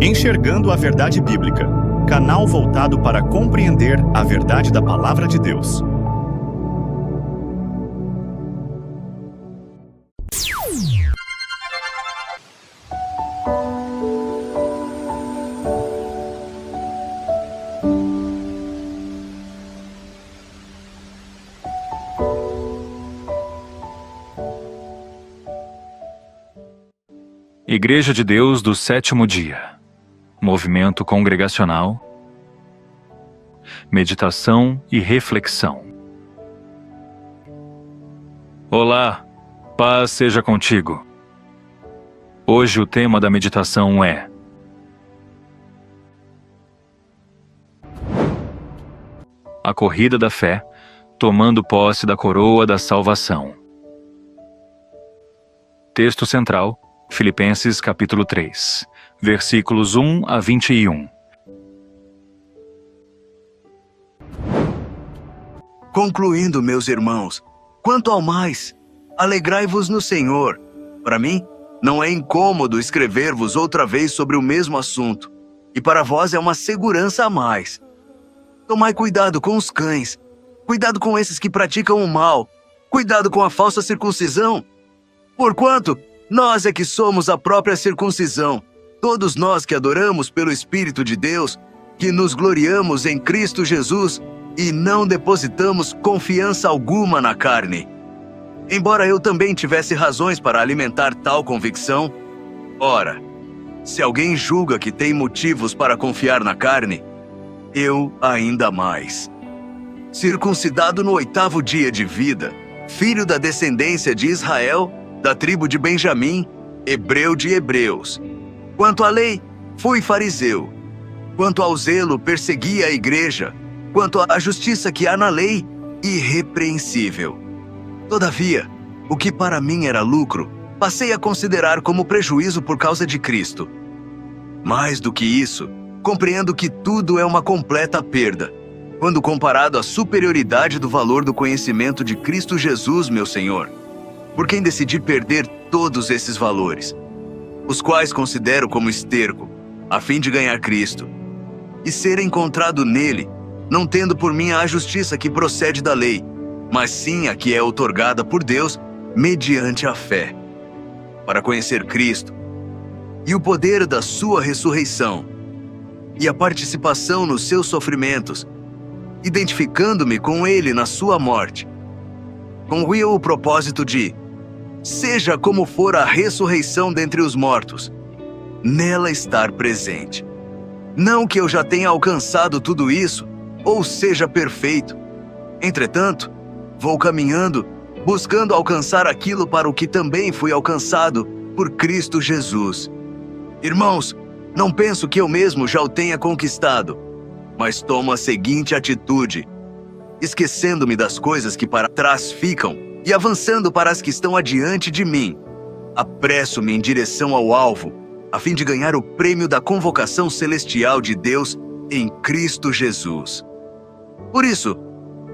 Enxergando a Verdade Bíblica, canal voltado para compreender a verdade da Palavra de Deus. Igreja de Deus do Sétimo Dia. Movimento congregacional. Meditação e reflexão. Olá, paz seja contigo. Hoje o tema da meditação é a corrida da fé, tomando posse da coroa da salvação. Texto central, Filipenses capítulo 3, versículos 1 a 21. Concluindo, meus irmãos, quanto ao mais, alegrai-vos no Senhor. Para mim, não é incômodo escrever-vos outra vez sobre o mesmo assunto, e para vós é uma segurança a mais. Tomai cuidado com os cães, cuidado com esses que praticam o mal, cuidado com a falsa circuncisão, porquanto nós é que somos a própria circuncisão, todos nós que adoramos pelo Espírito de Deus, que nos gloriamos em Cristo Jesus e não depositamos confiança alguma na carne. Embora eu também tivesse razões para alimentar tal convicção, ora, se alguém julga que tem motivos para confiar na carne, eu ainda mais. Circuncidado no 8º dia de vida, filho da descendência de Israel, da tribo de Benjamim, hebreu de hebreus. Quanto à lei, fui fariseu. Quanto ao zelo, persegui a igreja. Quanto à justiça que há na lei, irrepreensível. Todavia, o que para mim era lucro, passei a considerar como prejuízo por causa de Cristo. Mais do que isso, compreendo que tudo é uma completa perda, quando comparado à superioridade do valor do conhecimento de Cristo Jesus, meu Senhor, por quem decidi perder todos esses valores, os quais considero como esterco, a fim de ganhar Cristo, e ser encontrado nele, não tendo por mim a justiça que procede da lei, mas sim a que é outorgada por Deus mediante a fé, para conhecer Cristo e o poder da sua ressurreição e a participação nos seus sofrimentos, identificando-me com ele na sua morte, com o propósito de, seja como for a ressurreição dentre os mortos, nela estar presente. Não que eu já tenha alcançado tudo isso, ou seja perfeito. Entretanto, vou caminhando, buscando alcançar aquilo para o que também fui alcançado por Cristo Jesus. Irmãos, não penso que eu mesmo já o tenha conquistado, mas tomo a seguinte atitude, esquecendo-me das coisas que para trás ficam e avançando para as que estão adiante de mim, apresso-me em direção ao alvo, a fim de ganhar o prêmio da convocação celestial de Deus em Cristo Jesus. Por isso,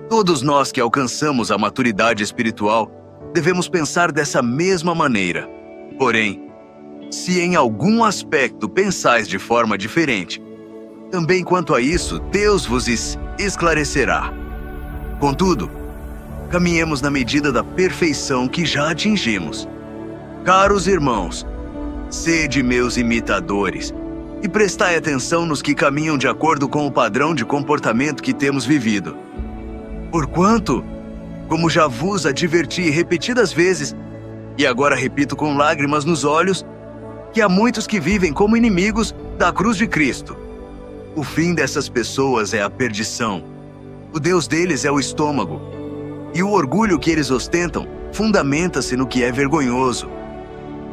todos nós que alcançamos a maturidade espiritual devemos pensar dessa mesma maneira. Porém, se em algum aspecto pensais de forma diferente, também quanto a isso Deus vos esclarecerá. Contudo, caminhemos na medida da perfeição que já atingimos. Caros irmãos, sede meus imitadores e prestai atenção nos que caminham de acordo com o padrão de comportamento que temos vivido. Porquanto, como já vos adverti repetidas vezes, e agora repito com lágrimas nos olhos, que há muitos que vivem como inimigos da cruz de Cristo. O fim dessas pessoas é a perdição. O Deus deles é o estômago. E o orgulho que eles ostentam fundamenta-se no que é vergonhoso.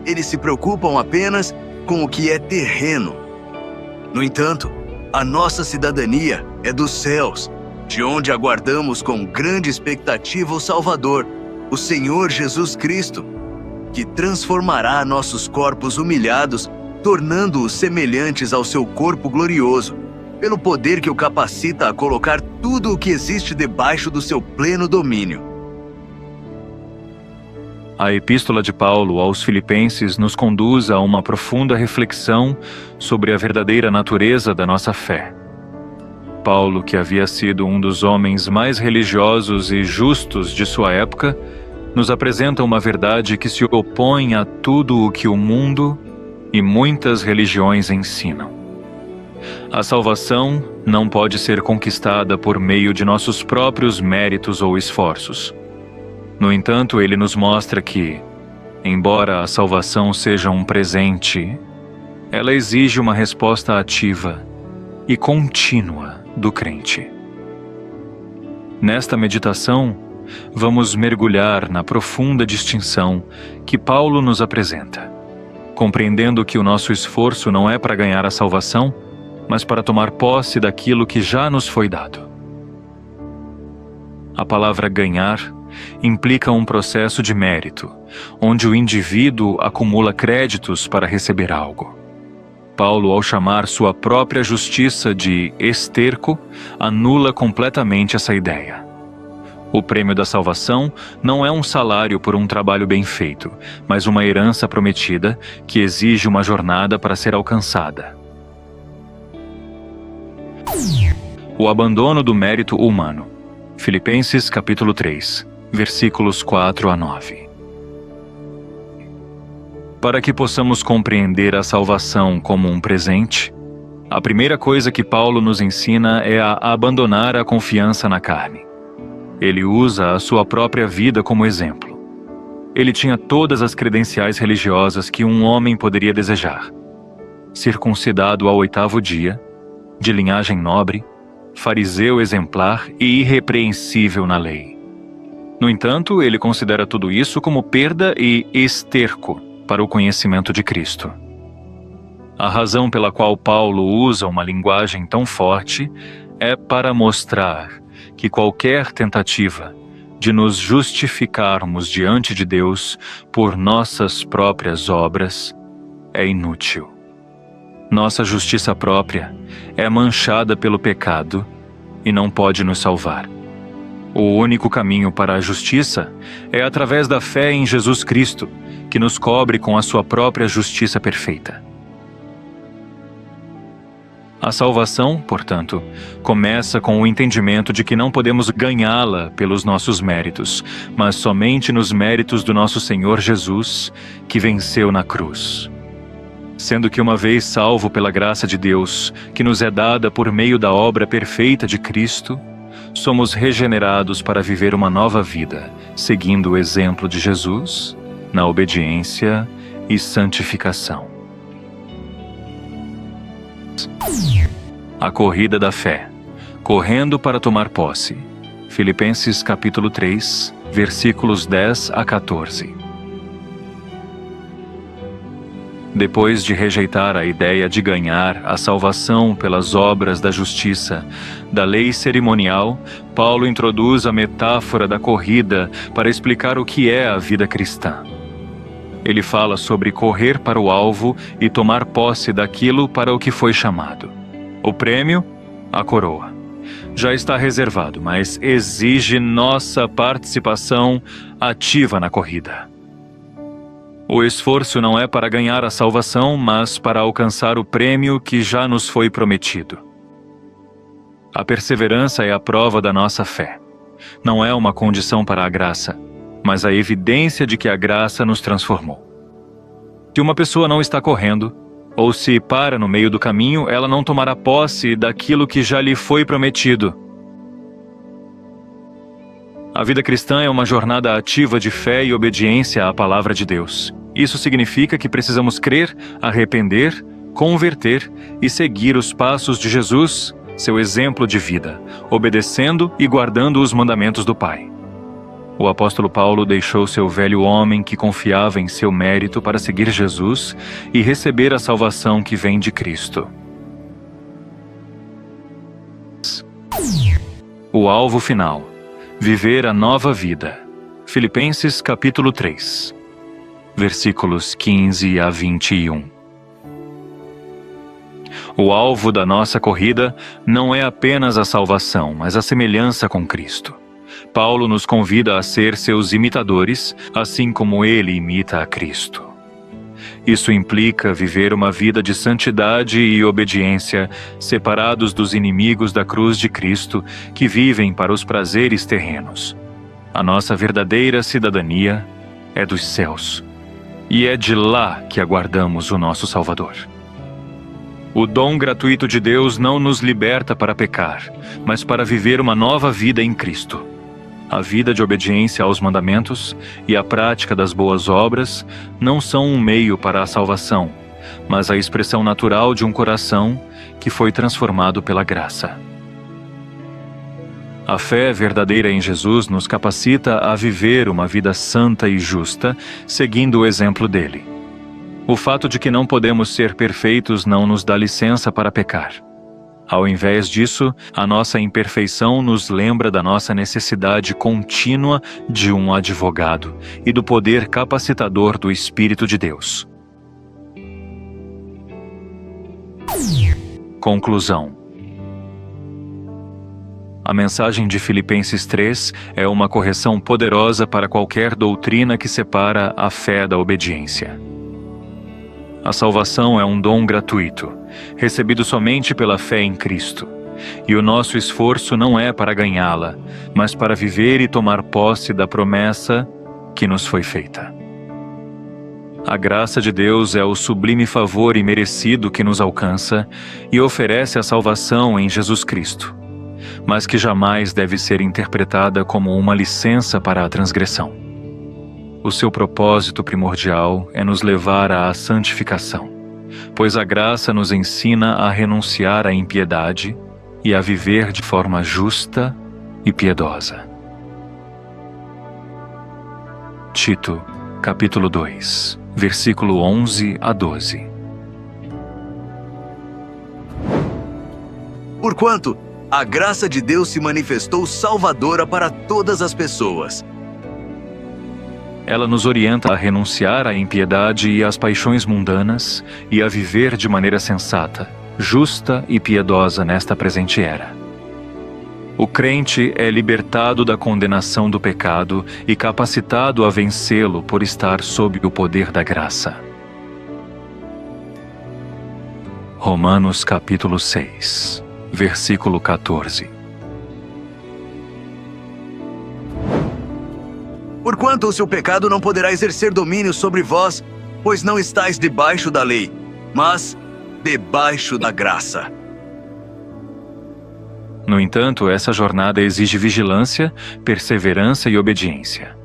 Eles se preocupam apenas com o que é terreno. No entanto, a nossa cidadania é dos céus, de onde aguardamos com grande expectativa o Salvador, o Senhor Jesus Cristo, que transformará nossos corpos humilhados, tornando-os semelhantes ao seu corpo glorioso, pelo poder que o capacita a colocar tudo o que existe debaixo do seu pleno domínio. A Epístola de Paulo aos Filipenses nos conduz a uma profunda reflexão sobre a verdadeira natureza da nossa fé. Paulo, que havia sido um dos homens mais religiosos e justos de sua época, nos apresenta uma verdade que se opõe a tudo o que o mundo e muitas religiões ensinam. A salvação não pode ser conquistada por meio de nossos próprios méritos ou esforços. No entanto, ele nos mostra que, embora a salvação seja um presente, ela exige uma resposta ativa e contínua do crente. Nesta meditação, vamos mergulhar na profunda distinção que Paulo nos apresenta, compreendendo que o nosso esforço não é para ganhar a salvação, mas para tomar posse daquilo que já nos foi dado. A palavra ganhar implica um processo de mérito, onde o indivíduo acumula créditos para receber algo. Paulo, ao chamar sua própria justiça de esterco, anula completamente essa ideia. O prêmio da salvação não é um salário por um trabalho bem feito, mas uma herança prometida que exige uma jornada para ser alcançada. O abandono do mérito humano. Filipenses capítulo 3, versículos 4 a 9. Para que possamos compreender a salvação como um presente, a primeira coisa que Paulo nos ensina é a abandonar a confiança na carne. Ele usa a sua própria vida como exemplo. Ele tinha todas as credenciais religiosas que um homem poderia desejar. Circuncidado ao 8º dia, de linhagem nobre, fariseu exemplar e irrepreensível na lei. No entanto, ele considera tudo isso como perda e esterco para o conhecimento de Cristo. A razão pela qual Paulo usa uma linguagem tão forte é para mostrar que qualquer tentativa de nos justificarmos diante de Deus por nossas próprias obras é inútil. Nossa justiça própria é manchada pelo pecado e não pode nos salvar. O único caminho para a justiça é através da fé em Jesus Cristo, que nos cobre com a sua própria justiça perfeita. A salvação, portanto, começa com o entendimento de que não podemos ganhá-la pelos nossos méritos, mas somente nos méritos do nosso Senhor Jesus, que venceu na cruz. Sendo que uma vez salvo pela graça de Deus, que nos é dada por meio da obra perfeita de Cristo, somos regenerados para viver uma nova vida, seguindo o exemplo de Jesus, na obediência e santificação. A corrida da fé, correndo para tomar posse. Filipenses capítulo 3, versículos 10 a 14. Depois de rejeitar a ideia de ganhar a salvação pelas obras da justiça, da lei cerimonial, Paulo introduz a metáfora da corrida para explicar o que é a vida cristã. Ele fala sobre correr para o alvo e tomar posse daquilo para o que foi chamado. O prêmio, a coroa, já está reservado, mas exige nossa participação ativa na corrida. O esforço não é para ganhar a salvação, mas para alcançar o prêmio que já nos foi prometido. A perseverança é a prova da nossa fé. Não é uma condição para a graça, mas a evidência de que a graça nos transformou. Se uma pessoa não está correndo, ou se para no meio do caminho, ela não tomará posse daquilo que já lhe foi prometido. A vida cristã é uma jornada ativa de fé e obediência à palavra de Deus. Isso significa que precisamos crer, arrepender, converter e seguir os passos de Jesus, seu exemplo de vida, obedecendo e guardando os mandamentos do Pai. O apóstolo Paulo deixou seu velho homem que confiava em seu mérito para seguir Jesus e receber a salvação que vem de Cristo. O alvo final: viver a nova vida. Filipenses capítulo 3, versículos 15 a 21. O alvo da nossa corrida não é apenas a salvação, mas a semelhança com Cristo. Paulo nos convida a ser seus imitadores, assim como ele imita a Cristo. Isso implica viver uma vida de santidade e obediência, separados dos inimigos da cruz de Cristo, que vivem para os prazeres terrenos. A nossa verdadeira cidadania é dos céus, e é de lá que aguardamos o nosso Salvador. O dom gratuito de Deus não nos liberta para pecar, mas para viver uma nova vida em Cristo. A vida de obediência aos mandamentos e a prática das boas obras não são um meio para a salvação, mas a expressão natural de um coração que foi transformado pela graça. A fé verdadeira em Jesus nos capacita a viver uma vida santa e justa, seguindo o exemplo dele. O fato de que não podemos ser perfeitos não nos dá licença para pecar. Ao invés disso, a nossa imperfeição nos lembra da nossa necessidade contínua de um advogado e do poder capacitador do Espírito de Deus. Conclusão. A mensagem de Filipenses 3 é uma correção poderosa para qualquer doutrina que separa a fé da obediência. A salvação é um dom gratuito, recebido somente pela fé em Cristo, e o nosso esforço não é para ganhá-la, mas para viver e tomar posse da promessa que nos foi feita. A graça de Deus é o sublime favor imerecido que nos alcança e oferece a salvação em Jesus Cristo, mas que jamais deve ser interpretada como uma licença para a transgressão. O seu propósito primordial é nos levar à santificação, pois a graça nos ensina a renunciar à impiedade e a viver de forma justa e piedosa. Tito, capítulo 2, versículo 11 a 12. Porquanto a graça de Deus se manifestou salvadora para todas as pessoas. Ela nos orienta a renunciar à impiedade e às paixões mundanas e a viver de maneira sensata, justa e piedosa nesta presente era. O crente é libertado da condenação do pecado e capacitado a vencê-lo por estar sob o poder da graça. Romanos capítulo 6, versículo 14. Porquanto o seu pecado não poderá exercer domínio sobre vós, pois não estáis debaixo da lei, mas debaixo da graça. No entanto, essa jornada exige vigilância, perseverança e obediência.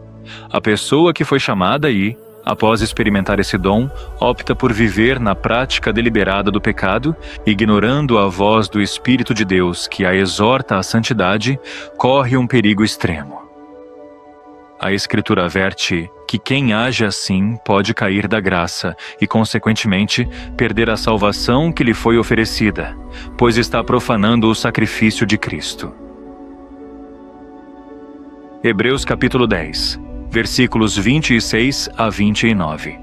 A pessoa que foi chamada e, após experimentar esse dom, opta por viver na prática deliberada do pecado, ignorando a voz do Espírito de Deus que a exorta à santidade, corre um perigo extremo. A Escritura averte que quem age assim pode cair da graça e, consequentemente, perder a salvação que lhe foi oferecida, pois está profanando o sacrifício de Cristo. Hebreus capítulo 10, versículos 26 a 29.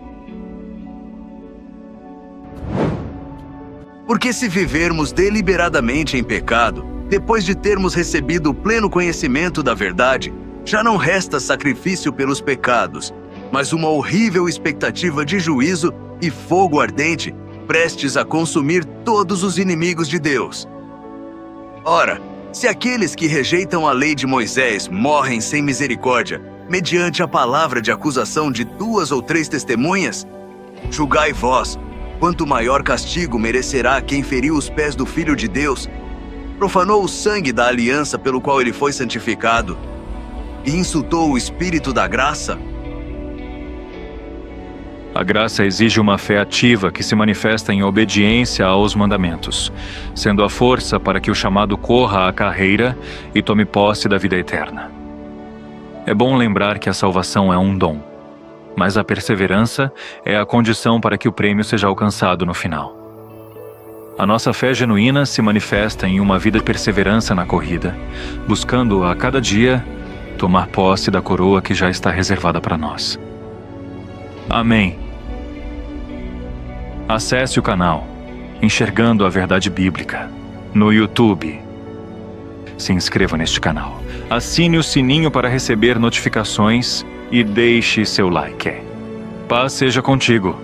Porque se vivermos deliberadamente em pecado, depois de termos recebido o pleno conhecimento da verdade, já não resta sacrifício pelos pecados, mas uma horrível expectativa de juízo e fogo ardente, prestes a consumir todos os inimigos de Deus. Ora, se aqueles que rejeitam a lei de Moisés morrem sem misericórdia, mediante a palavra de acusação de 2 ou 3 testemunhas, julgai vós, quanto maior castigo merecerá quem feriu os pés do Filho de Deus, profanou o sangue da aliança pelo qual ele foi santificado, e insultou o Espírito da graça? A graça exige uma fé ativa que se manifesta em obediência aos mandamentos, sendo a força para que o chamado corra a carreira e tome posse da vida eterna. É bom lembrar que a salvação é um dom, mas a perseverança é a condição para que o prêmio seja alcançado no final. A nossa fé genuína se manifesta em uma vida de perseverança na corrida, buscando a cada dia tomar posse da coroa que já está reservada para nós. Amém. Acesse o canal Enxergando a Verdade Bíblica no YouTube. se inscreva neste canal, assine o sininho para receber notificações e deixe seu like. Paz seja contigo.